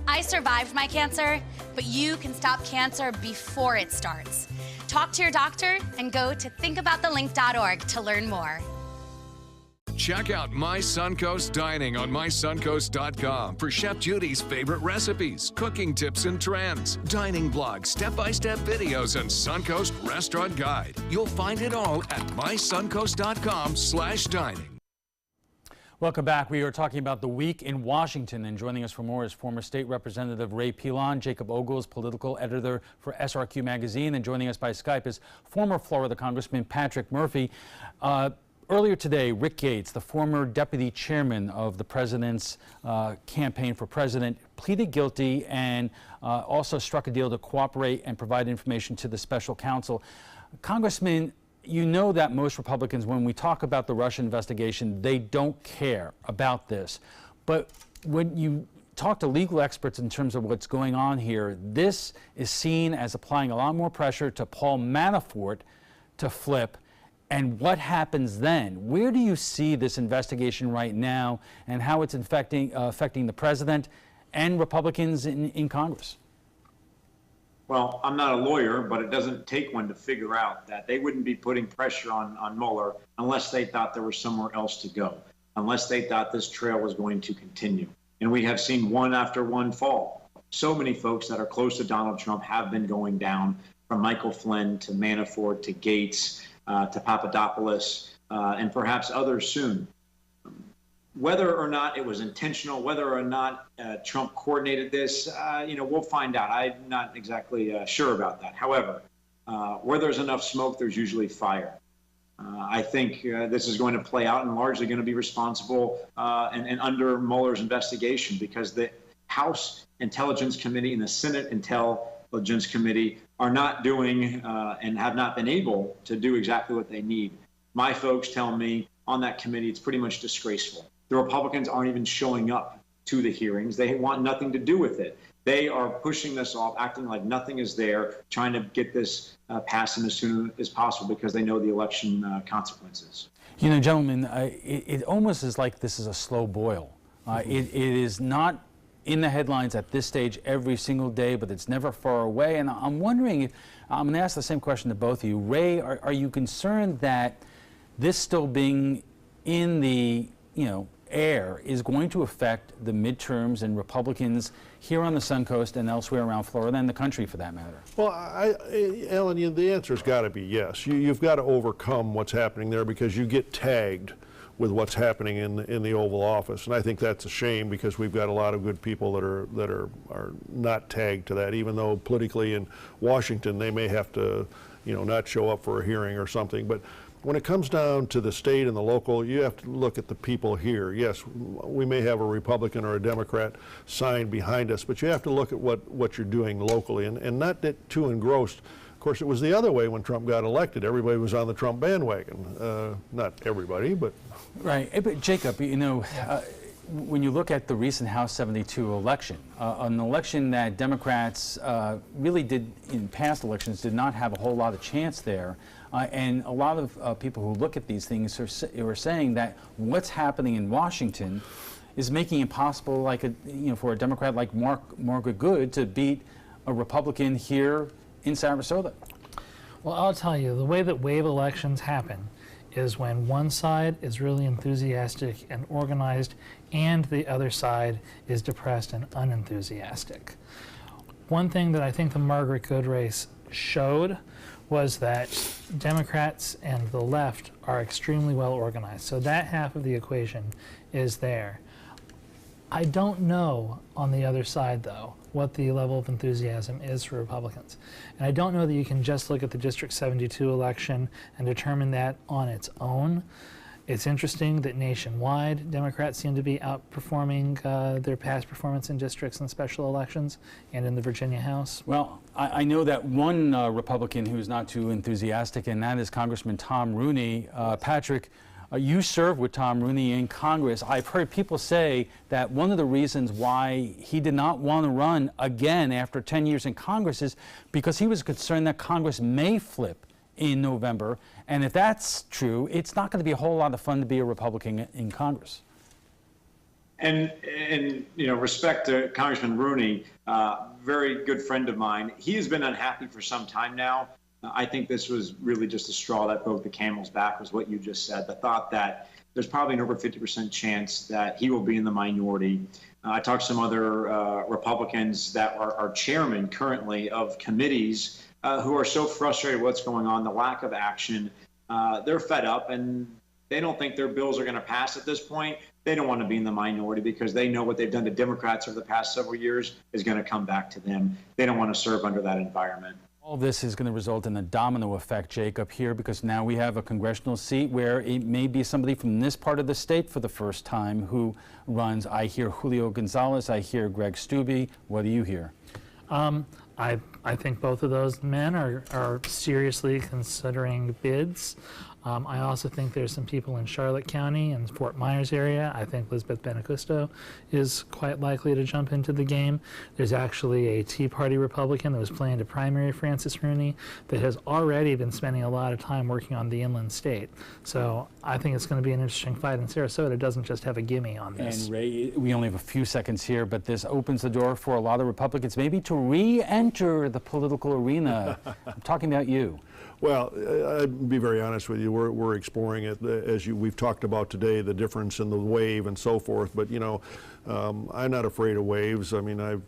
I survived my cancer, but you can stop cancer before it starts. Talk to your doctor and go to thinkaboutthelink.org to learn more. Check out My Suncoast Dining on mysuncoast.com for Chef Judy's favorite recipes, cooking tips and trends, dining blogs, step-by-step videos, and Suncoast Restaurant Guide. You'll find it all at mysuncoast.com/dining. Welcome back. We are talking about the week in Washington, and joining us for more is former State Representative Ray Pilon, Jacob Ogles, political editor for SRQ Magazine, and joining us by Skype is former Florida Congressman Patrick Murphy. Earlier today, Rick Gates, the former deputy chairman of the president's campaign for president, pleaded guilty and also struck a deal to cooperate and provide information to the special counsel. Congressman, you know that most Republicans, when we talk about the Russia investigation, they don't care about this. But when you talk to legal experts in terms of what's going on here, this is seen as applying a lot more pressure to Paul Manafort to flip. And what happens then? Where do you see this investigation right now and how it's affecting the president and Republicans in Congress? Well, I'm not a lawyer, but it doesn't take one to figure out that they wouldn't be putting pressure on Mueller unless they thought there was somewhere else to go, unless they thought this trail was going to continue. And we have seen one after one fall. So many folks that are close to Donald Trump have been going down, from Michael Flynn to Manafort to Gates to Papadopoulos, and perhaps others soon. Whether or not it was intentional, whether or not Trump coordinated this, we'll find out. I'm not exactly sure about that. However, where there's enough smoke, there's usually fire. I think this is going to play out and largely going to be responsible and under Mueller's investigation, because the House Intelligence Committee and the Senate Intelligence Committee are not doing and have not been able to do exactly what they need. My folks tell me on that committee it's pretty much disgraceful. The Republicans aren't even showing up to the hearings. They want nothing to do with it. They are pushing this off, acting like nothing is there, trying to get this passed as soon as possible because they know the election consequences. You know, gentlemen, it almost is like this is a slow boil. It is not in the headlines at this stage every single day, but it's never far away. And I'm wondering if, I'm going to ask the same question to both of you. Ray, are you concerned that this still being in the, air is going to affect the midterms and Republicans here on the Suncoast and elsewhere around Florida and the country for that matter? Well, Alan, the answer's got to be yes. You've got to overcome what's happening there because you get tagged with what's happening in the Oval Office, and I think that's a shame because we've got a lot of good people that are not tagged to that, even though politically in Washington they may have to, not show up for a hearing or something. But when it comes down to the state and the local, you have to look at the people here. Yes, we may have a Republican or a Democrat sign behind us, but you have to look at what you're doing locally and not get too engrossed. Of course, it was the other way when Trump got elected. Everybody was on the Trump bandwagon. Not everybody, but... Right. But Jacob, when you look at the recent House 72 election, an election that Democrats really did, in past elections, did not have a whole lot of chance there. And a lot of people who look at these things are saying that what's happening in Washington is making it possible, like for a Democrat like Margaret Good to beat a Republican here in Sarasota. Well, I'll tell you, the way that wave elections happen is when one side is really enthusiastic and organized and the other side is depressed and unenthusiastic. One thing that I think the Margaret Good race showed was that Democrats and the left are extremely well organized. So that half of the equation is there. I don't know on the other side, though, what the level of enthusiasm is for Republicans. And I don't know that you can just look at the District 72 election and determine that on its own. It's interesting that nationwide, Democrats seem to be outperforming their past performance in districts and special elections and in the Virginia House. Well, I know that one Republican who's not too enthusiastic, and that is Congressman Tom Rooney. Patrick, You served with Tom Rooney in Congress. I've heard people say that one of the reasons why he did not want to run again after 10 years in Congress is because he was concerned that Congress may flip in November. And if that's true, it's not going to be a whole lot of fun to be a Republican in Congress. And you know, respect to Congressman Rooney, very good friend of mine. He has been unhappy for some time now. I think this was really just a straw that broke the camel's back, was what you just said. The thought that there's probably an over 50% chance that he will be in the minority. I talked to some other Republicans that are chairmen currently of committees who are so frustrated with what's going on, the lack of action. They're fed up, and they don't think their bills are going to pass at this point. They don't want to be in the minority because they know what they've done to Democrats over the past several years is going to come back to them. They don't want to serve under that environment. All this is going to result in a domino effect, Jacob, here, because now we have a congressional seat where it may be somebody from this part of the state for the first time who runs. I hear Julio Gonzalez. I hear Greg Steube. What do you hear? I think both of those men are seriously considering bids. I also think there's some people in Charlotte County and Fort Myers area. I think Elizabeth Benacusto is quite likely to jump into the game. There's actually a Tea Party Republican that was planning to primary Francis Rooney that has already been spending a lot of time working on the inland state. So I think it's going to be an interesting fight, and Sarasota doesn't just have a gimme on this. And Ray, we only have a few seconds here, but this opens the door for a lot of Republicans maybe to re-enter the political arena. I'm talking about you. Well, I'd be very honest with you. We're exploring it, as we've talked about today, the difference in the wave and so forth. But you know, I'm not afraid of waves. I mean, I've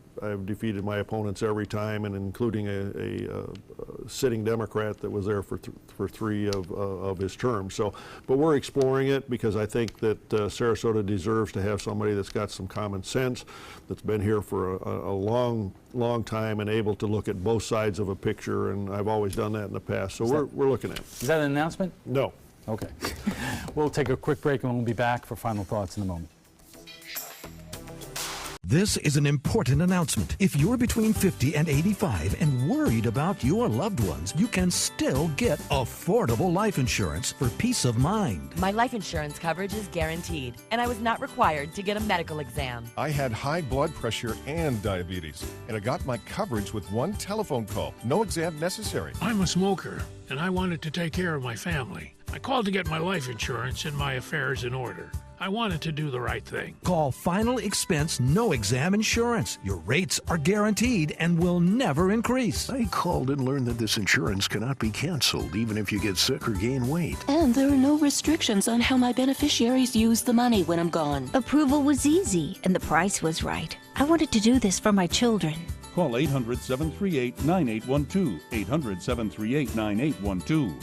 defeated my opponents every time, and including a sitting Democrat that was there for three of his terms. So, but we're exploring it because I think that Sarasota deserves to have somebody that's got some common sense, that's been here for a long time and able to look at both sides of a picture. And I've always done that in the past. So we're looking at it. Is that an announcement? No. Okay. We'll take a quick break and we'll be back for final thoughts in a moment. This is an important announcement. If you're between 50 and 85 and worried about your loved ones, you can still get affordable life insurance for peace of mind. My life insurance coverage is guaranteed, and I was not required to get a medical exam. I had high blood pressure and diabetes, and I got my coverage with one telephone call. No exam necessary. I'm a smoker, and I wanted to take care of my family. I called to get my life insurance and my affairs in order. I wanted to do the right thing. Call Final Expense No Exam Insurance. Your rates are guaranteed and will never increase. I called and learned that this insurance cannot be canceled even if you get sick or gain weight. And there are no restrictions on how my beneficiaries use the money when I'm gone. Approval was easy and the price was right. I wanted to do this for my children. Call 800-738-9812. 800-738-9812.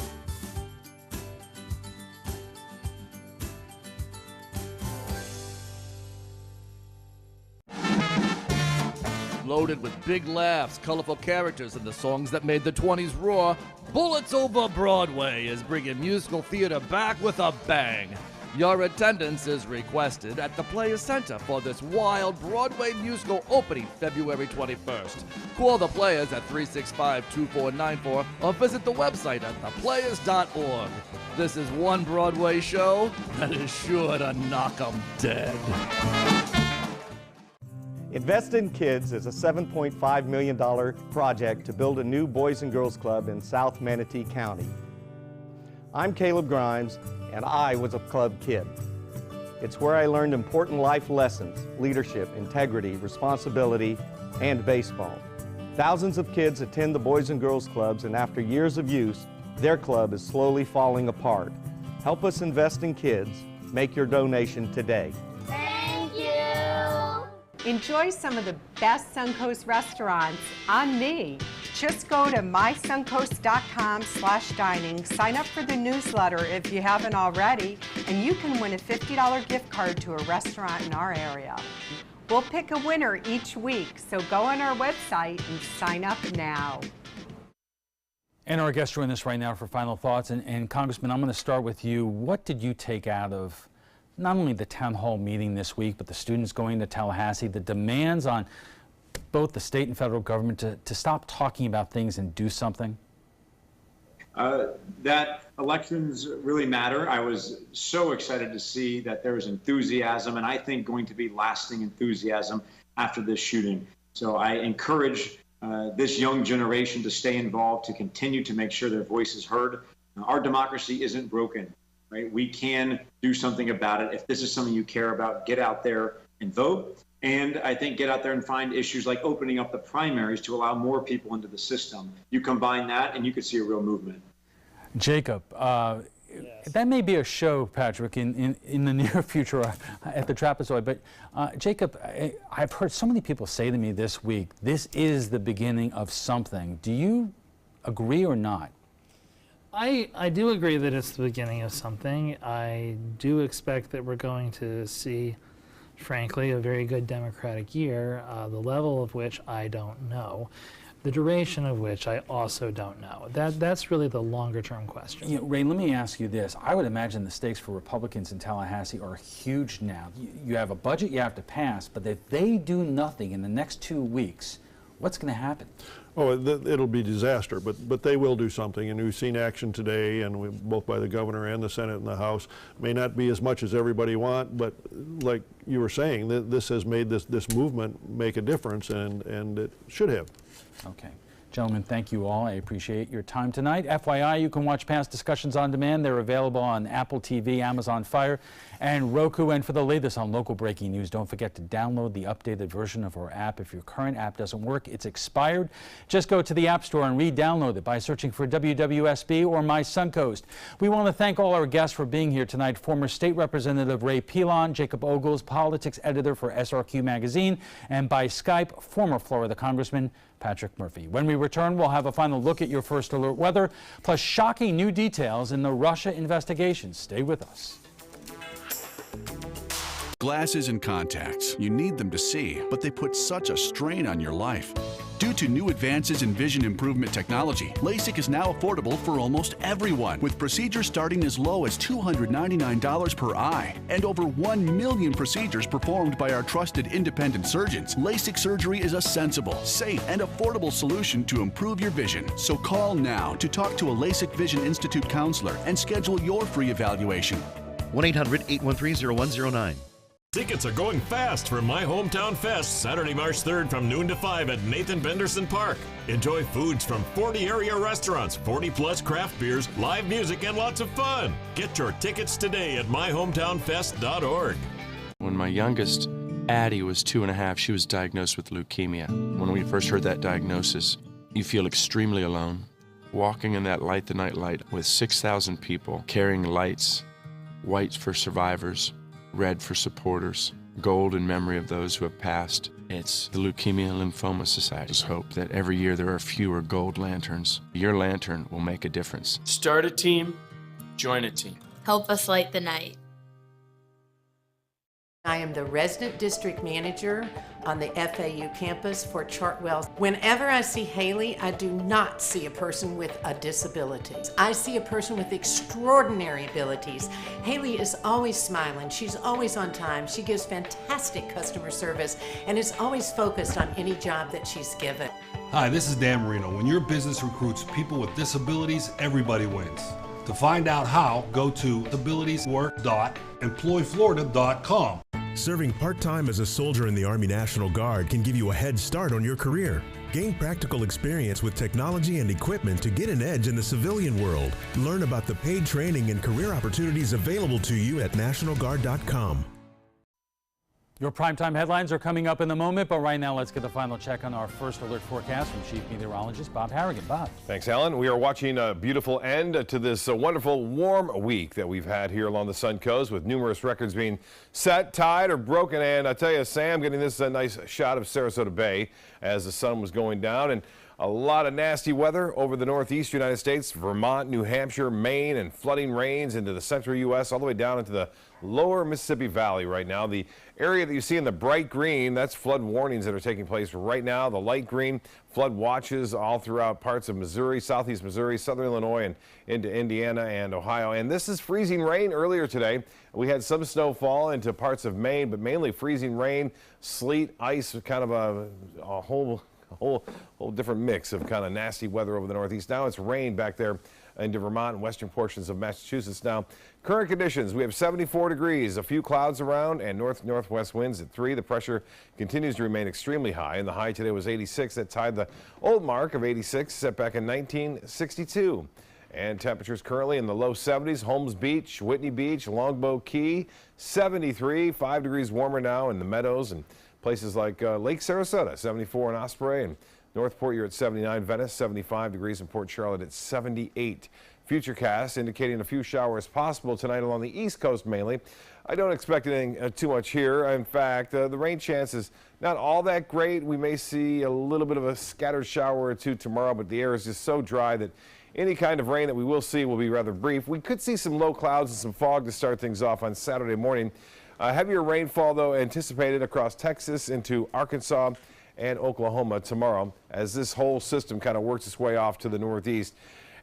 Loaded with big laughs, colorful characters, and the songs that made the 20s roar, Bullets Over Broadway is bringing musical theater back with a bang. Your attendance is requested at the Players Center for this wild Broadway musical opening February 21st. Call the Players at 365-2494 or visit the website at theplayers.org. This is one Broadway show that is sure to knock 'em dead. Invest in Kids is a $7.5 million project to build a new Boys and Girls Club in South Manatee County. I'm Caleb Grimes, and I was a club kid. It's where I learned important life lessons, leadership, integrity, responsibility, and baseball. Thousands of kids attend the Boys and Girls Clubs, and after years of use, their club is slowly falling apart. Help us invest in kids. Make your donation today. Enjoy some of the best Suncoast restaurants on me. Just go to mysuncoast.com/dining, sign up for the newsletter if you haven't already, and you can win a $50 gift card to a restaurant in our area. We'll pick a winner each week, so go on our website and sign up now. And our guests join us right now for final thoughts. And Congressman, I'm going to start with you. What did you take out of not only the town hall meeting this week, but the students going to Tallahassee, the demands on both the state and federal government to stop talking about things and do something? that elections really matter. I was so excited to see that there was enthusiasm, and I think going to be lasting enthusiasm after this shooting. So I encourage this young generation to stay involved, to continue to make sure their voice is heard. Our democracy isn't broken, right? We can do something about it. If this is something you care about, get out there and vote. And I think get out there and find issues like opening up the primaries to allow more people into the system. You combine that and you could see a real movement. Jacob, that may be a show, Patrick, in the near future at the Trapezoid. But Jacob, I've heard so many people say to me this week, this is the beginning of something. Do you agree or not? I do agree that it's the beginning of something. I do expect that we're going to see, frankly, a very good Democratic year, the level of which I don't know, the duration of which I also don't know. That's really the longer term question. You know, Ray, let me ask you this. I would imagine the stakes for Republicans in Tallahassee are huge now. You have a budget you have to pass, but if they do nothing in the next 2 weeks, what's going to happen? Oh, it'll be disaster, but they will do something, and we've seen action today, and both by the governor and the Senate and the House. May not be as much as everybody want, but like you were saying, this has made this movement make a difference, and it should have. Okay. Gentlemen, thank you all. I appreciate your time tonight. FYI, you can watch past discussions on demand. They're available on Apple TV, Amazon Fire, and Roku. And for the latest on local breaking news, don't forget to download the updated version of our app. If your current app doesn't work, it's expired. Just go to the App Store and re-download it by searching for WWSB or My Suncoast. We want to thank all our guests for being here tonight. Former State Representative Ray Pilon, Jacob Ogles, politics editor for SRQ Magazine, and by Skype, former Florida Congressman Patrick Murphy. When we return, we'll have a final look at your first alert weather, plus shocking new details in the Russia investigation. Stay with us. Glasses and contacts. You need them to see, but they put such a strain on your life. Due to new advances in vision improvement technology, LASIK is now affordable for almost everyone, with procedures starting as low as $299 per eye, and over 1 million procedures performed by our trusted independent surgeons. LASIK surgery is a sensible, safe, and affordable solution to improve your vision. So call now to talk to a LASIK Vision Institute counselor and schedule your free evaluation. 1-800-813-0109. Tickets are going fast for My Hometown Fest, Saturday, March 3rd from noon to 5 at Nathan Benderson Park. Enjoy foods from 40 area restaurants, 40-plus craft beers, live music, and lots of fun. Get your tickets today at myhometownfest.org. When my youngest, Addie, was 2.5, she was diagnosed with leukemia. When we first heard that diagnosis, you feel extremely alone. Walking in that Light the Night light with 6,000 people carrying lights, white for survivors, red for supporters, gold in memory of those who have passed. It's the Leukemia and Lymphoma Society's hope that every year there are fewer gold lanterns. Your lantern will make a difference. Start a team, join a team. Help us light the night. I am the resident district manager on the FAU campus for Chartwell. Whenever I see Haley, I do not see a person with a disability. I see a person with extraordinary abilities. Haley is always smiling. She's always on time. She gives fantastic customer service and is always focused on any job that she's given. Hi, this is Dan Marino. When your business recruits people with disabilities, everybody wins. To find out how, go to abilitieswork.employflorida.com. Serving part-time as a soldier in the Army National Guard can give you a head start on your career. Gain practical experience with technology and equipment to get an edge in the civilian world. Learn about the paid training and career opportunities available to you at nationalguard.com. Your primetime headlines are coming up in a moment, but right now let's get the final check on our first alert forecast from Chief Meteorologist Bob Harrigan. Bob. Thanks, Alan. We are watching a beautiful end to this wonderful warm week that we've had here along the Sun Coast, with numerous records being set, tied, or broken. And I tell you, Sam, getting this nice shot of Sarasota Bay as the sun was going down, and a lot of nasty weather over the northeast United States, Vermont, New Hampshire, Maine, and flooding rains into the central U.S. all the way down into the lower Mississippi Valley right now. The area that you see in the bright green, that's flood warnings that are taking place right now. The light green, flood watches all throughout parts of Missouri, southeast Missouri, southern Illinois, and into Indiana and Ohio. And this is freezing rain earlier today. We had some snowfall into parts of Maine, but mainly freezing rain, sleet, ice, kind of a whole whole different mix of kind of nasty weather over the Northeast. Now it's rain back there into Vermont and western portions of Massachusetts. Now, current conditions, we have 74 degrees, a few clouds around, and north-northwest winds at 3. The pressure continues to remain extremely high, and the high today was 86. That tied the old mark of 86 set back in 1962. And temperatures currently in the low 70s. Holmes Beach, Whitney Beach, Longboat Key, 73, 5 degrees warmer now in the Meadows and places like Lake Sarasota, 74 in Osprey, and Northport, you're at 79. Venice, 75 degrees, in Port Charlotte at 78. Futurecast indicating a few showers possible tonight along the East Coast mainly. I don't expect anything too much here. In fact, the rain chance is not all that great. We may see a little bit of a scattered shower or two tomorrow, but the air is just so dry that any kind of rain that we will see will be rather brief. We could see some low clouds and some fog to start things off on Saturday morning. Heavier rainfall, though, anticipated across Texas into Arkansas and Oklahoma tomorrow as this whole system kind of works its way off to the northeast.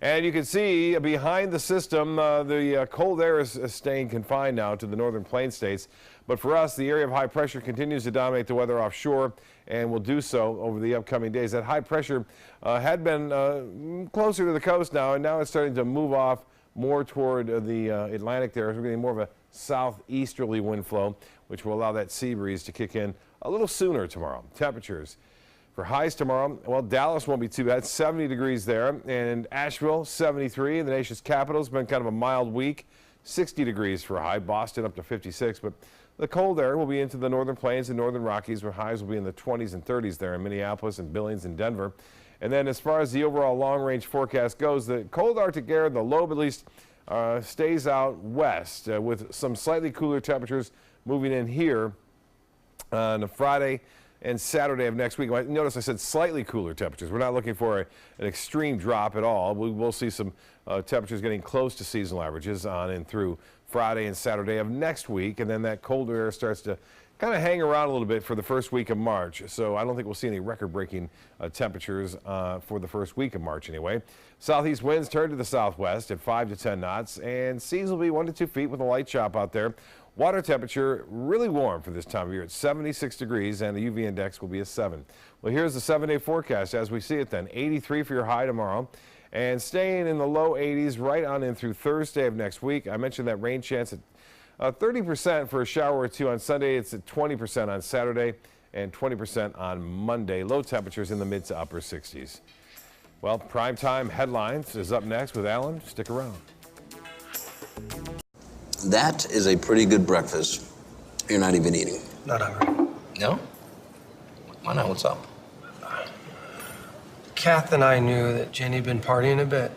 And you can see behind the system, the cold air is staying confined now to the northern plain states. But for us, the area of high pressure continues to dominate the weather offshore and will do so over the upcoming days. That high pressure had been closer to the coast now, and now it's starting to move off more toward the Atlantic there. We're getting more of a southeasterly wind flow, which will allow that sea breeze to kick in a little sooner tomorrow. Temperatures for highs tomorrow, well, Dallas won't be too bad, 70 degrees there, and Asheville, 73. The nation's capital has been kind of a mild week, 60 degrees for a high. Boston up to 56, but the cold air will be into the northern plains and northern Rockies, where highs will be in the 20s and 30s there in Minneapolis and Billings and Denver. And then as far as the overall long-range forecast goes, the cold Arctic air, the low at least, stays out west with some slightly cooler temperatures moving in here on Friday and Saturday of next week. Notice I said slightly cooler temperatures. We're not looking for an extreme drop at all. We will see some temperatures getting close to seasonal averages on and through Friday and Saturday of next week, and then that colder air starts to kind of hang around a little bit for the first week of March. So I don't think we'll see any record-breaking temperatures for the first week of March anyway. Southeast winds turn to the southwest at 5 to 10 knots, and seas will be 1 to 2 feet with a light chop out there. Water temperature really warm for this time of year at 76 degrees, and the UV index will be a 7. Well, here's the 7-day forecast as we see it then. 83 for your high tomorrow, and staying in the low 80s right on in through Thursday of next week. I mentioned that rain chance at 30% for a shower or two on Sunday. It's at 20% on Saturday and 20% on Monday. Low temperatures in the mid to upper 60s. Well, primetime headlines is up next with Alan. Stick around. That is a pretty good breakfast. You're not even eating. Not hungry. No? Why not? What's up? Kath and I knew that Jenny had been partying a bit.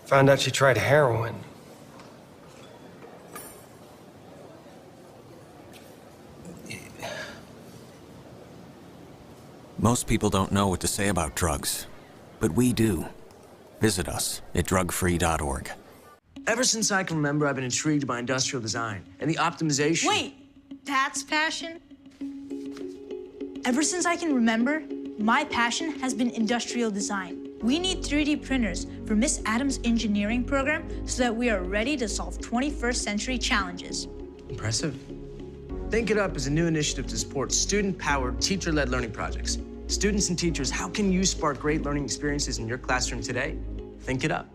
Found out she tried heroin. Most people don't know what to say about drugs, but we do. Visit us at drugfree.org. Ever since I can remember, I've been intrigued by industrial design and the optimization. Wait, that's passion? Ever since I can remember, my passion has been industrial design. We need 3D printers for Miss Adams' engineering program so that we are ready to solve 21st century challenges. Impressive. Think It Up is a new initiative to support student-powered, teacher-led learning projects. Students and teachers, how can you spark great learning experiences in your classroom today? Think it up.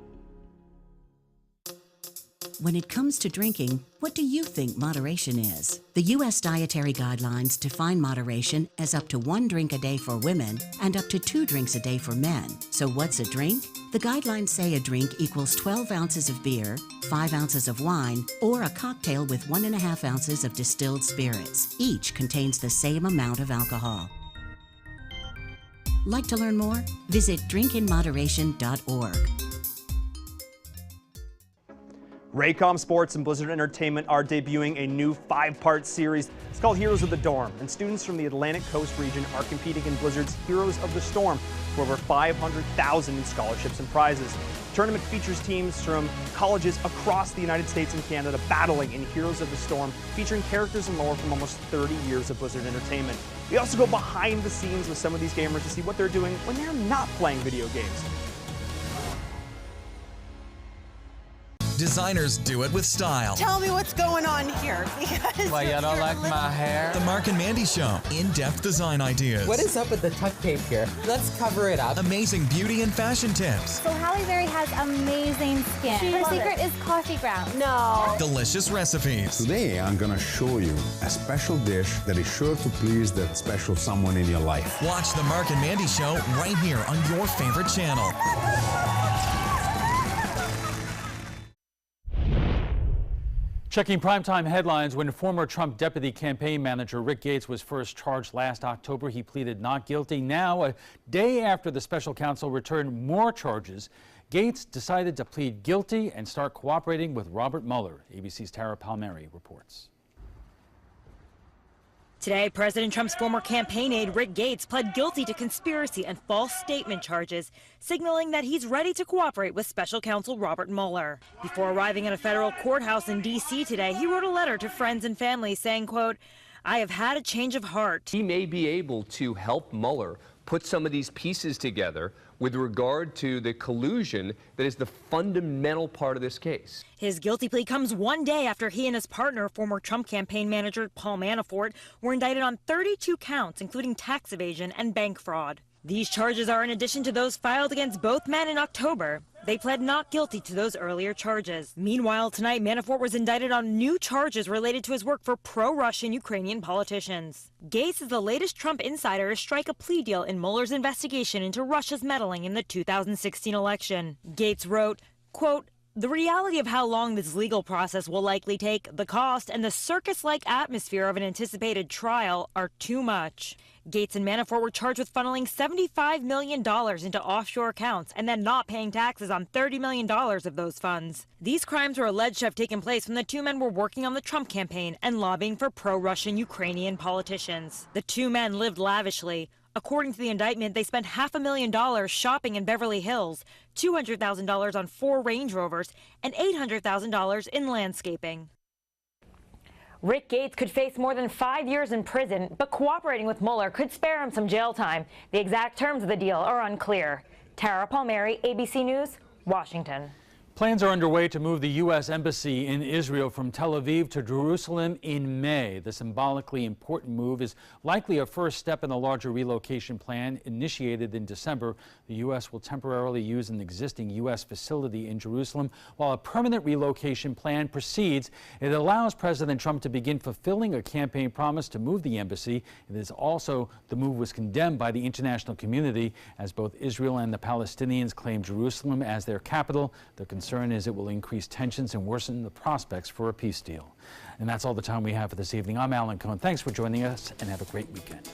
When it comes to drinking, what do you think moderation is? The U.S. Dietary Guidelines define moderation as up to 1 drink a day for women and up to 2 drinks a day for men. So what's a drink? The guidelines say a drink equals 12 ounces of beer, 5 ounces of wine, or a cocktail with 1.5 ounces of distilled spirits. Each contains the same amount of alcohol. Like to learn more? Visit drinkinmoderation.org. Raycom Sports and Blizzard Entertainment are debuting a new 5-part series. It's called Heroes of the Dorm, and students from the Atlantic Coast region are competing in Blizzard's Heroes of the Storm for over $500,000 in scholarships and prizes. The tournament features teams from colleges across the United States and Canada battling in Heroes of the Storm, featuring characters and lore from almost 30 years of Blizzard Entertainment. We also go behind the scenes with some of these gamers to see what they're doing when they're not playing video games. Designers do it with style. Tell me what's going on here, because why, you don't like my hair? The Mark and Mandy Show. In-depth design ideas. What is up with the tuck tape here? Let's cover it up. Amazing beauty and fashion tips. So Halle Berry has amazing skin. Her secret is coffee grounds. No. Delicious recipes. Today, I'm going to show you a special dish that is sure to please that special someone in your life. Watch The Mark and Mandy Show right here on your favorite channel. Checking primetime headlines, when former Trump deputy campaign manager Rick Gates was first charged last October, he pleaded not guilty. Now, a day after the special counsel returned more charges, Gates decided to plead guilty and start cooperating with Robert Mueller. ABC's Tara Palmieri reports. Today, President Trump's former campaign aide Rick Gates pled guilty to conspiracy and false statement charges, signaling that he's ready to cooperate with special counsel Robert Mueller. Before arriving at a federal courthouse in D.C. today, he wrote a letter to friends and family saying, quote, "I have had a change of heart." He may be able to help Mueller put some of these pieces together with regard to the collusion that is the fundamental part of this case. His guilty plea comes one day after he and his partner, former Trump campaign manager Paul Manafort, were indicted on 32 counts, including tax evasion and bank fraud. These charges are in addition to those filed against both men in October. They pled not guilty to those earlier charges. Meanwhile, tonight, Manafort was indicted on new charges related to his work for pro-Russian Ukrainian politicians. Gates is the latest Trump insider to strike a plea deal in Mueller's investigation into Russia's meddling in the 2016 election. Gates wrote, quote, "The reality of how long this legal process will likely take, the cost, and the circus-like atmosphere of an anticipated trial are too much." Gates and Manafort were charged with funneling $75 million into offshore accounts and then not paying taxes on $30 million of those funds. These crimes were alleged to have taken place when the two men were working on the Trump campaign and lobbying for pro-Russian Ukrainian politicians. The two men lived lavishly. According to the indictment, they spent $500,000 shopping in Beverly Hills, $200,000 on 4 Range Rovers, and $800,000 in landscaping. Rick Gates could face more than 5 years in prison, but cooperating with Mueller could spare him some jail time. The exact terms of the deal are unclear. Tara Palmieri, ABC News, Washington. Plans are underway to move the U.S. Embassy in Israel from Tel Aviv to Jerusalem in May. The symbolically important move is likely a first step in a larger relocation plan initiated in December. The U.S. will temporarily use an existing U.S. facility in Jerusalem while a permanent relocation plan proceeds. It allows President Trump to begin fulfilling a campaign promise to move the embassy. It is also, the move was condemned by the international community as both Israel and the Palestinians claim Jerusalem as their capital. The concern is it will increase tensions and worsen the prospects for a peace deal. And that's all the time we have for this evening. I'm Alan Cohen. Thanks for joining us and have a great weekend.